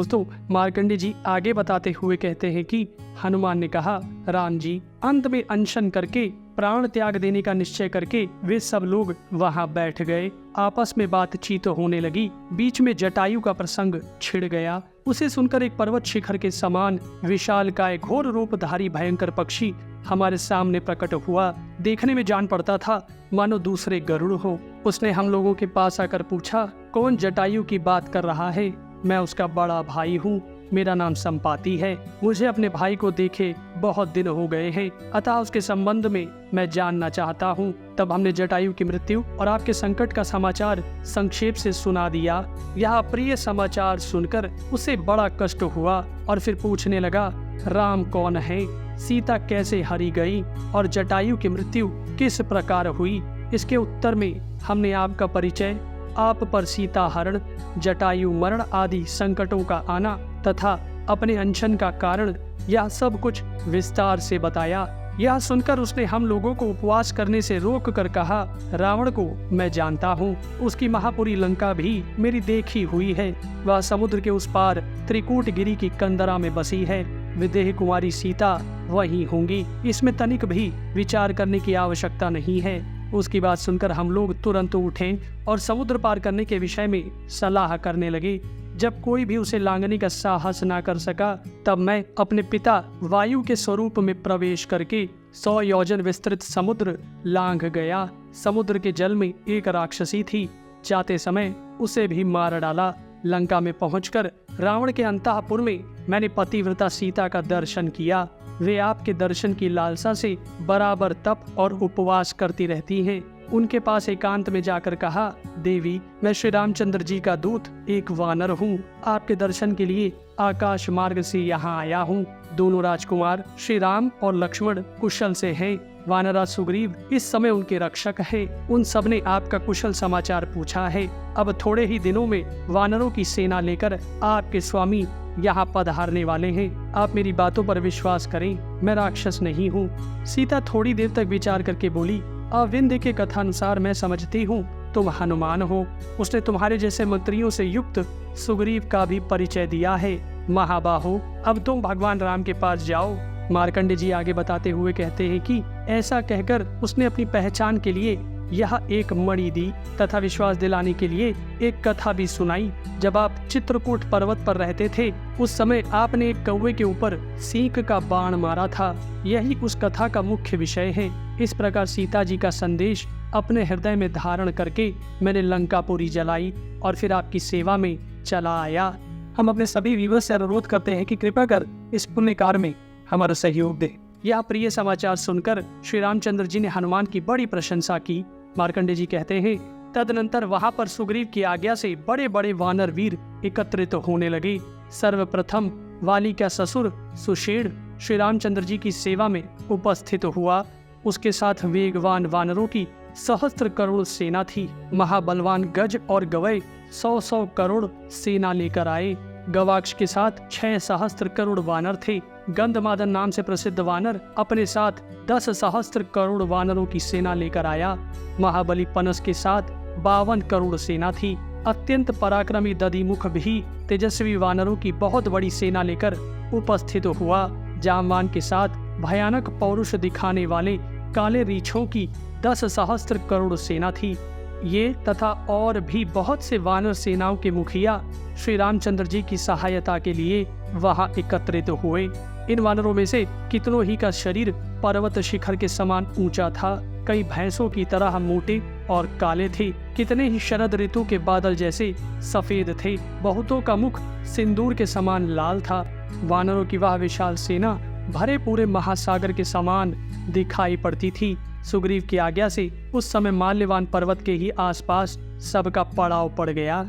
दोस्तों, मार्कंडेय जी आगे बताते हुए कहते हैं कि हनुमान ने कहा, राम जी, अंत में अनशन करके प्राण त्याग देने का निश्चय करके वे सब लोग वहां बैठ गए। आपस में बातचीत होने लगी। बीच में जटायु का प्रसंग छिड़ गया। उसे सुनकर एक पर्वत शिखर के समान विशालकाय घोर रूपधारी भयंकर पक्षी हमारे सामने प्रकट हुआ। देखने में जान पड़ता था मानो दूसरे गरुड़ हो। उसने हम लोगों के पास आकर पूछा, कौन जटायु की बात कर रहा है? मैं उसका बड़ा भाई हूँ, मेरा नाम संपाति है। मुझे अपने भाई को देखे बहुत दिन हो गए हैं, अतः उसके संबंध में मैं जानना चाहता हूँ। तब हमने जटायु की मृत्यु और आपके संकट का समाचार संक्षेप से सुना दिया। यह अप्रिय समाचार सुनकर उसे बड़ा कष्ट हुआ और फिर पूछने लगा, राम कौन है, सीता कैसे हरी गई और जटायु की मृत्यु किस प्रकार हुई? इसके उत्तर में हमने आपका परिचय, आप पर सीता हरण, जटायु मरण आदि संकटों का आना तथा अपने अनशन का कारण, यह सब कुछ विस्तार से बताया। यह सुनकर उसने हम लोगों को उपवास करने से रोक कर कहा, रावण को मैं जानता हूँ, उसकी महापुरी लंका भी मेरी देखी हुई है। वह समुद्र के उस पार त्रिकूट गिरी की कंदरा में बसी है। विदेह कुमारी सीता वही होंगी, इसमें तनिक भी विचार करने की आवश्यकता नहीं है। उसकी बात सुनकर हम लोग तुरंत उठे और समुद्र पार करने के विषय में सलाह करने लगे। जब कोई भी उसे लांघने का साहस ना कर सका, तब मैं अपने पिता वायु के स्वरूप में प्रवेश करके 100 योजन विस्तृत समुद्र लांघ गया। समुद्र के जल में एक राक्षसी थी, जाते समय उसे भी मार डाला। लंका में पहुंचकर रावण के अंतःपुर में मैंने पतिव्रता सीता का दर्शन किया। वे आपके दर्शन की लालसा से बराबर तप और उपवास करती रहती हैं। उनके पास एकांत में जाकर कहा, देवी, मैं श्री रामचंद्र जी का दूत एक वानर हूँ, आपके दर्शन के लिए आकाश मार्ग से यहाँ आया हूँ। दोनों राजकुमार श्री राम और लक्ष्मण कुशल से हैं। वानरा सुग्रीव इस समय उनके रक्षक है। उन सब ने आपका कुशल समाचार पूछा है। अब थोड़े ही दिनों में वानरों की सेना लेकर आपके स्वामी यहाँ पधारने वाले हैं। आप मेरी बातों पर विश्वास करें, मैं राक्षस नहीं हूँ। सीता थोड़ी देर तक विचार करके बोली, अविंध्य के कथानुसार मैं समझती हूँ तुम हनुमान हो। उसने तुम्हारे जैसे मंत्रियों से युक्त सुग्रीव का भी परिचय दिया है। महाबाहो, अब तुम भगवान राम के पास जाओ। मार्कंडेय जी आगे बताते हुए कहते हैं कि ऐसा कहकर उसने अपनी पहचान के लिए यह एक मणि दी तथा विश्वास दिलाने के लिए एक कथा भी सुनाई। जब आप चित्रकूट पर्वत पर रहते थे, उस समय आपने एक कौवे के ऊपर सींग का बाण मारा था। यही उस कथा का मुख्य विषय है। इस प्रकार सीता जी का संदेश अपने हृदय में धारण करके मैंने लंकापुरी जलाई और फिर आपकी सेवा में चला आया। हम अपने सभी व्यूअर्स से अनुरोध करते हैं कि कृपा कर इस पुण्य कार्य में हमारा सहयोग दे। यह प्रिय समाचार सुनकर श्री रामचंद्र जी ने हनुमान की बड़ी प्रशंसा की। मार्कंडेय जी कहते हैं, तदनंतर वहां पर सुग्रीव की आज्ञा से बड़े बड़े वानर वीर एकत्रित होने लगे। सर्वप्रथम वाली का ससुर सुषेण श्री रामचंद्र जी की सेवा में उपस्थित हुआ। उसके साथ वेगवान वानरों की सहस्त्र करोड़ सेना थी। महाबलवान गज और गवय 100 करोड़ सेना लेकर आए। गवाक्ष के साथ 6 सहस्त्र करोड़ वानर थे। गंधमादन नाम से प्रसिद्ध वानर अपने साथ 10 सहस्त्र करोड़ वानरों की सेना लेकर आया। महाबली पनस के साथ 52 करोड़ सेना थी। अत्यंत पराक्रमी दधिमुख भी तेजस्वी वानरों की बहुत बड़ी सेना लेकर उपस्थित हुआ। जामवान के साथ भयानक पौरुष दिखाने वाले काले रीछों की 10 सहस्त्र करोड़ सेना थी। ये तथा और भी बहुत से वानर सेनाओं के मुखिया श्री रामचंद्र जी की सहायता के लिए वहां एकत्रित हुए। इन वानरों में से कितनों ही का शरीर पर्वत शिखर के समान ऊंचा था। कई भैंसों की तरह मोटे और काले थे। कितने ही शरद ऋतु के बादल जैसे सफेद थे। बहुतों का मुख सिंदूर के समान लाल था। वानरों की वह विशाल सेना भरे पूरे महासागर के समान दिखाई पड़ती थी। सुग्रीव की आज्ञा से उस समय माल्यवान पर्वत के ही आसपास सबका पड़ाव पड़ गया।